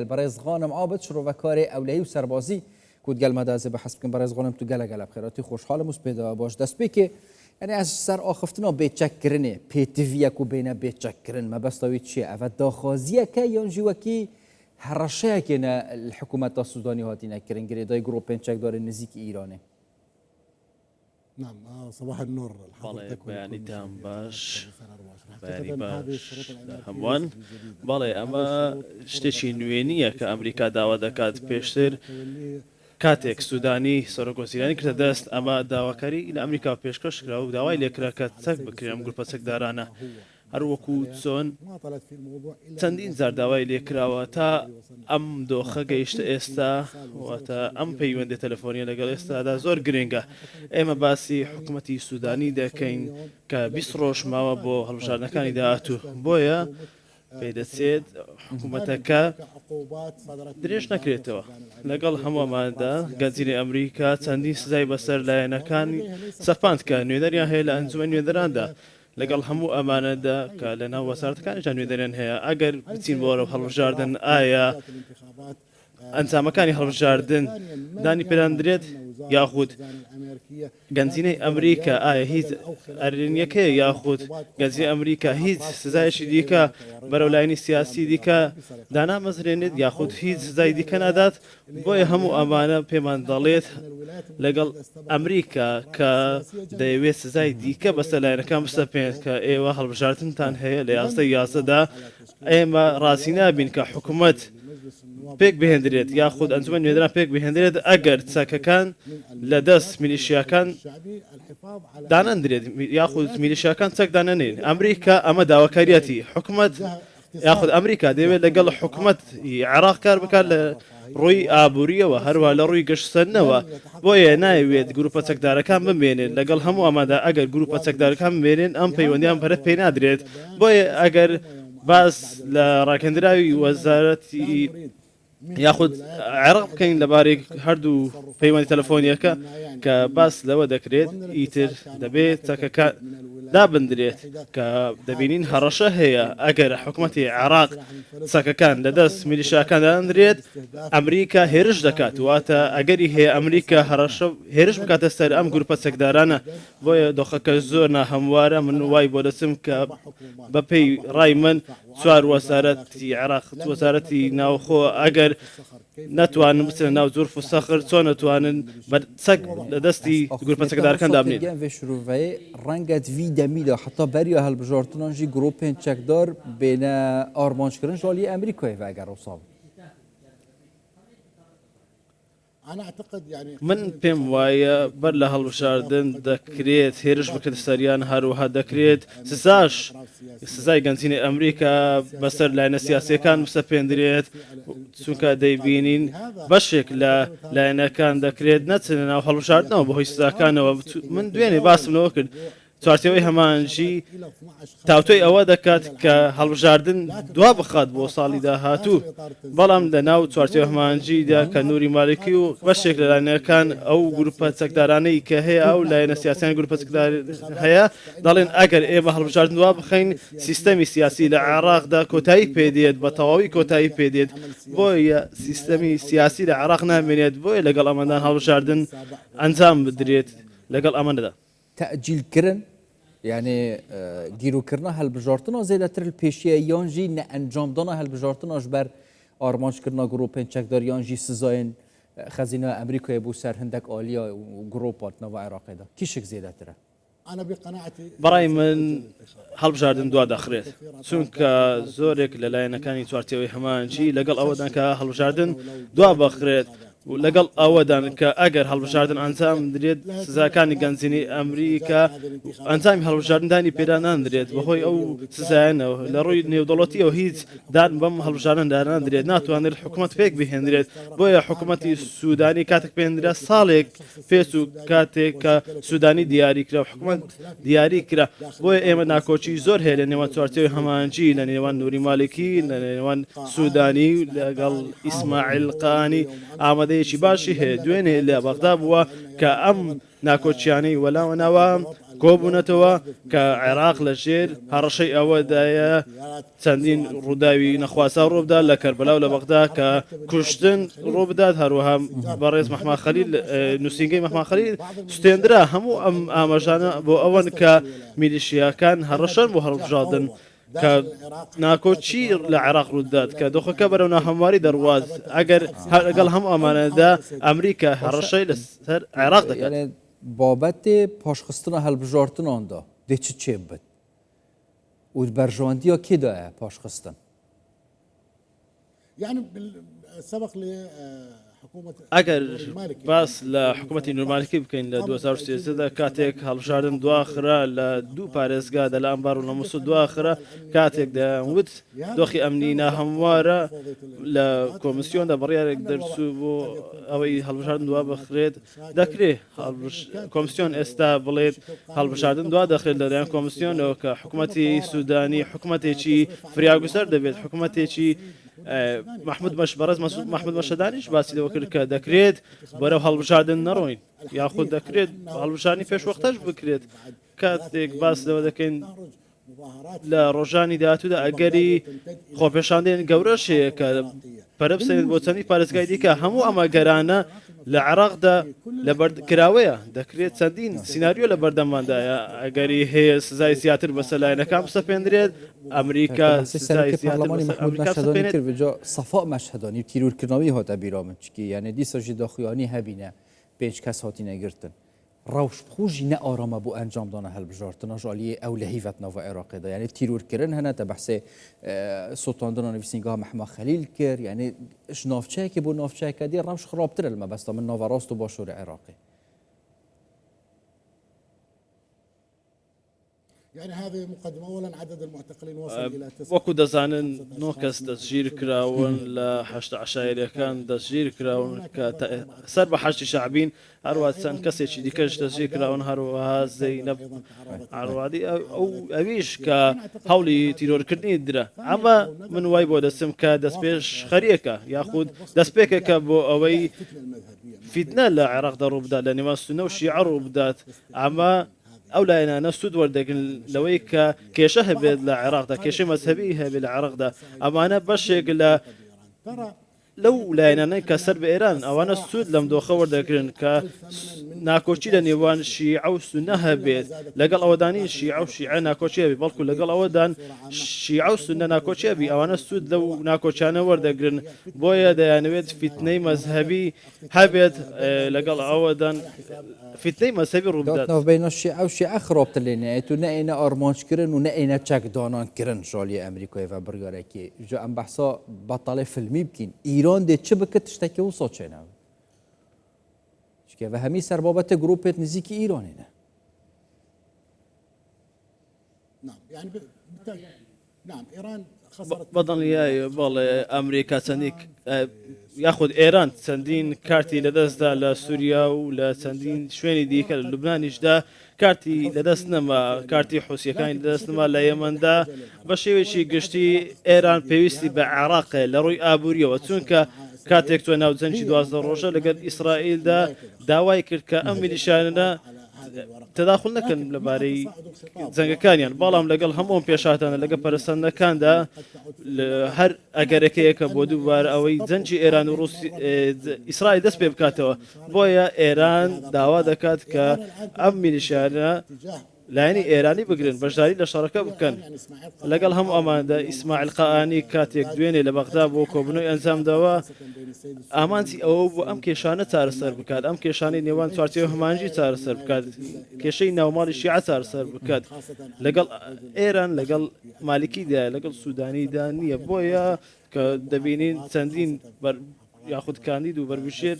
البرز غانم عابد شروع و کار اولهی و سربازی کود گل مدازه به حسب کن برز غانم تو گل بخیراتی خوشحال موس پیدا باش دست بی که یعنی از سر آخفتنا بیچک کرنه پیتویه کو بینه بیچک کرن ما بس تاوید چیه اول داخازیه که یا جوکی هرشه که نه الحکومت السودانی هاتی نکرن گریدای گروه پنچک داره نزیک ایرانه. نعم صباح النور بالي بياني تام باش بياني باش هموان بالي اما شتێکی نوێنییە کە ئەمریکا داوا دەکات پێشتر کاتێک سوودانی سەرۆکۆسیرانی کردە دەست ئەمە داواکاری لە ئەمریکا پێشکەش کرا و داوای لێکرا کە چەک بکرێن ئەم گروپە چەکدارانە هەروەکو چۆن چەندین زار داوای لێکراوە تا ئەم دۆخە گەیشتە ئێستا واتە ئەم پەیوەندی تەلەفۆنیە لەگەڵ ئێستادا زۆر گرنگە ئێمە باسی حکوومەتی سوودانی دەکەین کە 20 ڕۆژ ماوە بۆ هەڵبژاردنەکانی داهاتوو بۆیە پێدەچێت حکوومەتەکە درێژ نەکرێتەوە لەگەڵ هەمووەماندا گەنجینەی ئەمریکا چەندین سزای بەسەر لایەنەکانی سەپاند کە نوێنەریان هەیە لە ئەنجومەن نوێنەراندا لەگەڵ هەموو ئەمانەدا کە لە ناو وەزارەتەکانیشان نوێنەران هەیە ئەگەر بچین بۆرە هەڵبژاردن ئایا ئەنجامەکانی هەڵبژاردن دانی پێدانرێت یاخود گەنجینەی ئەمریکا ئایا هیچ ئەرێنیەکەی یاخود گەنجینەی ئەمریکا هیچ سزایشی دیکە بەرەولایانی سیاسی دیکە دانامەزرێنێت یاخود هیچ سزای دیکە نادات بۆیە هەموو ئەمانە پێمان دەڵێت لەگەڵ ئەمریکا کە دەیەوێت سزای دیکە بەسەر لایەنەکان بسەپێنێت کە ئێوە هەڵبژاردنتان هەیە لە یاسەدا ئێمە ڕاستی نابین کە حکوومەت پێک بهێندرێت یاخود ئەنجومەن نوێنەران پێک بهێندرێت ئەگەر چەکەکان لە دەست میلیشیاکان دانەندرێت یاخود میلیشیاکان چەک دانەنێن ئەمریکا ئەمە داواکاریەتی حکوومەت یاخود ئەمریکا دەوێت لەگەڵ حکوومەت عێراق کار بکات لە ڕووی ئابوووریەوە هەروە لە ڕووی گەشتسەرنەوە بۆیە ناوێت گروپە چەکدارەکان بمێنێت لەگەڵ هەموو ئەمادا ئەگەر گروپە چەکدارەکان بمێنێن ئەم پەیوەندیان بەرەت پێ نادرێت بۆیە ئەگەر باس لە ڕاکێنراوی وەزارەتی یاخود عێراق بکەین لەبارەی هەردوو پەیوەندی تەلەفۆنیەکە کە باس لەوە دەکرێت ئیتر دەبێت چەکەکان دابدرێت کە دەبینین هەڕەشە هەیە ئەگەر حکوومەتی عێراق چەکەکان لەدەست میلیشیاکان دادرێت ئەمریکا هێرش دەکات واتە ئەگەری هەیە ئەمریکا هەڕەشە هێرش بکاتە سەر ئەم گروپە چەکدارانە بۆیە دۆخەکە زۆر ناهەموارە من وای بۆ دەچم کە بەپێی ڕای من چوار وەزارەتی عێراق وەزارەتی ناوخۆ ئەگەر نتوانن بچنە ناو زۆرف و سەخر چۆن نتوانن چەک لە دەستی گروپە چەکدارەکان دابنێت ڕەنگەت وی دەمیدا حتا بەریە هەڵبژاردنانژی گروپên چەکدار بێنە ئارمانجکردن ژالی ئەمریکای ئەگەر ڕووساو من پێم وایە بەر لە هەڵبژاردن دەکرێت هێرش بکرێت سەریان هەروەها دەکرێت سزای گەنجینەی ئەمریکا بەسەر لایەنە سیاسیەکان بسەپێندرێت چونکە دەیبینین بەشێک لە لایەنەکان دەکرێت نەچنە ناو هەڵبژاردنەوە بەهۆی سزاکانەوە من دوێنێ باسمەوە کرد چوارچێوەی هەمانجی تاوتۆی ئەوە دەکات کە هەڵبژاردن دوا بخات بۆ ساڵی داهاتوو بەڵام لە ناو چوارچێوە هەمانجیدا کە نووری مالکی و بەشێک لە لایەنەکان ئەو گروپە چەکدارانەی کە هەیە ئەو لایەنە سیاسیان گروپە چەکدار هەیە دەڵێن ئەگەر ئێمە هەڵبژاردن دوا بخەین سیستەمی سیاسی لە عێراقدا کۆتایی پێدێت بە تەواوی کۆتایی پێدێت بۆیە سیستەمی سیاسی لە عێراق نامێنێت بۆیە لەگەڵ ئەمەدان هەڵبژاردن ئەنجام بدرێت لەگەڵ ئەمەدا تأجیلکردن یعنی گیروکردنا هەڵبژاردنە زێدەتر پێشیە یانجی نە ئەنجامدانا هەڵبژاردنەش بەر ئارمانجکردنا گروپên چەکدار یانجی سزایên خەزینە ئەمریکای بۆ سەر هەندێک ئالیە و گروپاتنەوە عێراقیدا کیشک زێدەترە بەڕای من هەڵبژاردن دوا دەخرێت چونکە زۆرێک لە لایەنەکانی چوارچێوەی هەمانجی لەگەڵ ئەوەدان کە هەڵبژاردن دوا بەخرێت و لەگەڵ ئەوەدان کە ئەگەر هەڵبژاردن ئەنجام درێت سزاکانی گەنجینەی ئەمریکا ئەنجامی هەڵبژاردندانی پێدا ناندرێت بەهۆی ئەو سزایەنەوە لە ڕووی نێودەوڵەتیەوە هیچ دان بەم هەڵبژاردن داناندرێت ناتوانێت حکوومەت پێک بهێنرێت بۆیە حکوومەتی سوودانی کاتێک پێێنرا ساڵێک پێچ و کاتێک کە سوودانی دیاریکرا حکوومەت دیاری کرا بۆیە ئێمە ناکۆچی زۆر هەیە لە نێوان چوارچێوەی هەمانجی لە نێوان نووری مالکی لە نێوان سوودانی لەگەڵ ئیسماعیل قانی ئامادەیەکی باشی هەیە دوێنێ لە بەغدا بووە کە ئەم ناکۆچیانەی وەلاوە ناوە کۆبوونەتەوە کە عێراق لە ژێر هەڕەشەی ئەوەدایە چەندین ڕووداوی نەخواسا ڕووبدا لە کەربەلا و لە بەغدا کە کوشتن ڕووبدات هەروەها بەڕێز مەحمەد خەلیل نووسینگەی مەحمەد خەلیل سوتێنرا هەموو ئەم ئاماژانە بۆ ئەوەن کە میلیشیاکان هەڕەشەن بۆ هەڵبژاردن کە ناکۆچی لە عێراق ڕوودات کە دۆخەکە بەرەو ناهەمواری دەڕواز ئەگەر لەگەڵ هەموو ئەمانەدا ئەمریکا هەڕەشەی لەسەر عێراق دەکات. بابەتێ پاشخستنە هەڵبژاردناندا دێ چ چێ بێت و بەرژەوەندیە کێدایە پاشخستن يعني سبق لي حكومة ئەگەر باس لە حکوومەتی نورمالکی بکەین لە 2013دا کاتێک هەڵبژاردن دواخرا لە دوو پارێزگادا لە ئەمبار و لە مووسڵ دواخرا کاتێک دەوت دۆخی ئەمنی ناهەموارە لە کۆمسیۆندا بڕیارێک دەرچوو بۆ ئەوەی هەڵبژاردن دوا بخرێت دەکرێت کۆمسیۆن ئێستا بڵێت هەڵبژاردن دوا دەخرێت لەلایەن کۆمسیۆنەوە کە حکوومەتی سوودانی حکوومەتێکی فریاگوسەر دەبێت حکوومەتێکی محمود بەڕێز محمود مەشەدانیش باسی لەوە کرد کە دەکرێت بەرەو هەڵبژاردن نەڕۆین یاخود دەکرێت هەڵبژاردنی پێشوەختەش بکرێت کاتێک باس لەوە دەکەین لە ڕۆژانی داهاتوودا ئەگەری خۆپێشاندن گەورەشەیە کە پەرەبسێنێت بۆ چەندی پارێزگای دیکە هەموو ئەمە گەرانە لە عێراقدا لە بەردکراوەیە دەکرێت چەندین سیناریۆ لە بەردەماندایە ئەگەری هەیە سزای زیاتر بەسەر لایەنەکان بسەپێنرێت ئەمریکا سەفا مەشهدانی و تیرورکردنەوەی هاتە بیرا من چکی یعنی دیسەژی داخوایانی هەبینە 5 کەس هاتی نەگرتن ڕەوش بخۆژی نە ئارامە بۆ ئەنجامدانە هەڵبژاردنە ژالیە ئەو لە هیڤەتنەوە عێراقیدا یعنی تیرورکردن هەنە تە بەحسێ سوتاندنە نووسینگا محمد خەلیل کرد یعنی ناوچەیەکی بۆ ناوچەیەکە دی ڕەوش خراپترە لە مەبەستە من ناوەڕاست و باشووری عێراقی. يعني هذه مقدمة. أولا عدد المعتقلين وصل إلى 9. وەکو دەزانن 9 کەس دەستگیر کراون لە 8 عشایرەکان دەستگیر کراون کە سەر بە 8 شعبین هەروە چەند کەسێکی دیکەش دەستگیر کراون هەروەها زەینەب عروادی ئەویش کە هەوڵی تیرۆرکردنی درا ئەمە من وای بۆ دەستم کە دەستپێش خەریەکە یاخود دەستپێکەکە بۆ ئەوەی فیتنە لە عێراقدا ڕووبدا لە نێوان سونە و شیعە ڕووبدات ئەمە ئەو لایەنانە سوود وەردەگرن لەوەی کە کێشە هەبێت لە عێراقدا کێشەی مەزهەبی هەبێت لە عێراقدا ئەمانە بەشێک لە لەو لایەنانەی کە سەر بە ئێران ئەوانە سوود لەم دۆخە وەردەگرن کە ناکۆچی لە نێوان شیعە و سونە هەبێت لەگەڵ ئەوەدانی شیعە و شیعە ناکۆچی هەبێت بەڵکو لەگەڵ ئەوەدان شیعە و سونە ناکۆچی هەبی ئەوانە سوود لەو ناکۆچانە وەردەگرن بۆیە دەیانەوێت فیتنەی مەزهەبی هەبێت لەگەڵ ئەوەدان فیتنەی مەزهەبی ڕووبدات بینە شیعە و شیعە خراپتر لێنێت و نەئینە ئارمانجکردن و نەئینە چەکدانانکردن ژالی ئەمریکای و بەرگارێکی جا ئەم بەحسا بەتاڵی فیلمی بکەین ئیران دێ چ بکە تشتێکی و سۆچێنەوە چکە بە هەمی سەر بابەتە گروپێت نزیکی ئیرانینە. نعم يعني نعم إيران بەدڵنیایە بەڵێ ئەمریکا چەندی یاخود ئێران چەندین کارتی لەدەستدا لە سووریا و لە چەندین شوێنی دیکە لە لوبنانیشدا کارتی لەدەست نەما کارتی حوسیەکانی لەدەست نما لە یەمەندا بە شێوێکی گشتی ئێران پێویستی بە عێراقە لە ڕووی ئابووریەوە چونکە کاتێک تۆ ناوجەنجی 12 ڕۆژە لەگەڵ ئیسرائیلدا داوای کرد کە ئەم میلیشیانە تداخل نەکەن لەبارەی جەنگەکانیان بەڵام لەگەڵ هەموو پێشاتانە لەگە پەرستەندەکاندا هەر ئەگەرەکەیەکە بۆ دووبار ئەوەی جەنجی ئێران و ئیسرائیل دەست پێ بکاتەوە بۆیە ئێران داوا دەکات کە ئەم میلیشیانە لایەنی ئێرانی بگرن بەشداری لە شەڕەکە بکەن لەگەڵ هەموو ئەماندا ئیسماعیل قەئانی کاتێک دوێنێ لە بەغدا بۆ کۆبنەوەی ئەنجامداوە ئامانجی ئەوە بۆ ئەم کێشانە چارەسەر بکات ئەم کێشانەی نێوان چوارچێوە هەمانجی چارەسەر بکات کێشەی ناوماڵی شیعە چارەسەر بکات لەگەڵ ئێران لەگەڵ مالیکیدا لەگەڵ سوودانیدا نییە بۆیە کە دەبینین چەندین یاخود کاندید و بەربشێر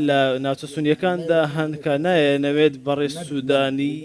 لە ناوچە سونیەکاندا هەندکە نایەنەوێت بەڕێز سوودانی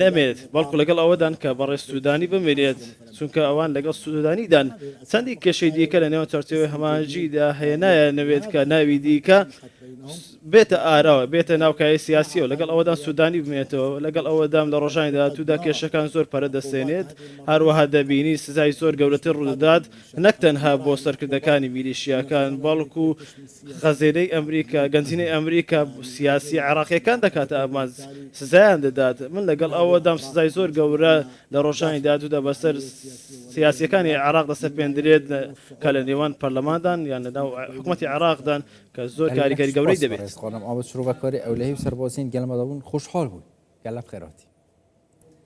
نەمێت بەڵکو لەگەڵ ئەوەدان کە بەڕێز سوودانی بمێنێت چونکە ئەوان لەگەڵ سوودانیدان چەندی کێشەی دیکە لە نێوان چارچێوەی هەمانجیدا هەیە نایەنەوێت کە ناوی دیکە بێتە ئاراوە بێتە ناوکایی سیاسیەوە لەگەڵ ئەوەدان سوودانی بمێتەوە لەگەڵ ئەوەدام لە ڕۆژانی داهاتوودا کێشەکان زۆر پەرە دەسێنێت هەروەها دەبینی سزای زۆر گەورەتر ڕوودەدات نەک تەنها بۆ سەرکردەکانی میلیشیاکان بەڵکو خەزێنەی ئەمریکا گەنجینەی ئەمریکا سیاسی عێراقیەکان دەکاتە ئەمان سزایان دەدات من لەگەڵ ئەوەدام سزای زۆر گەورە لە ڕۆژانی داهاتوودا بەسەر سیاسیەکانی عێراق دەسەپێندرێت کە لە نێوان پەرلەماندان یان لەناو حکوومەتی عێراقدان کە زۆر کاریگەری گەورەی دەبێت. خۆنم ئاوت شروع بەکاری ئەولەی و سەربازین گەلمەدەبوون خوشحال بوون گەلە بخێراتی.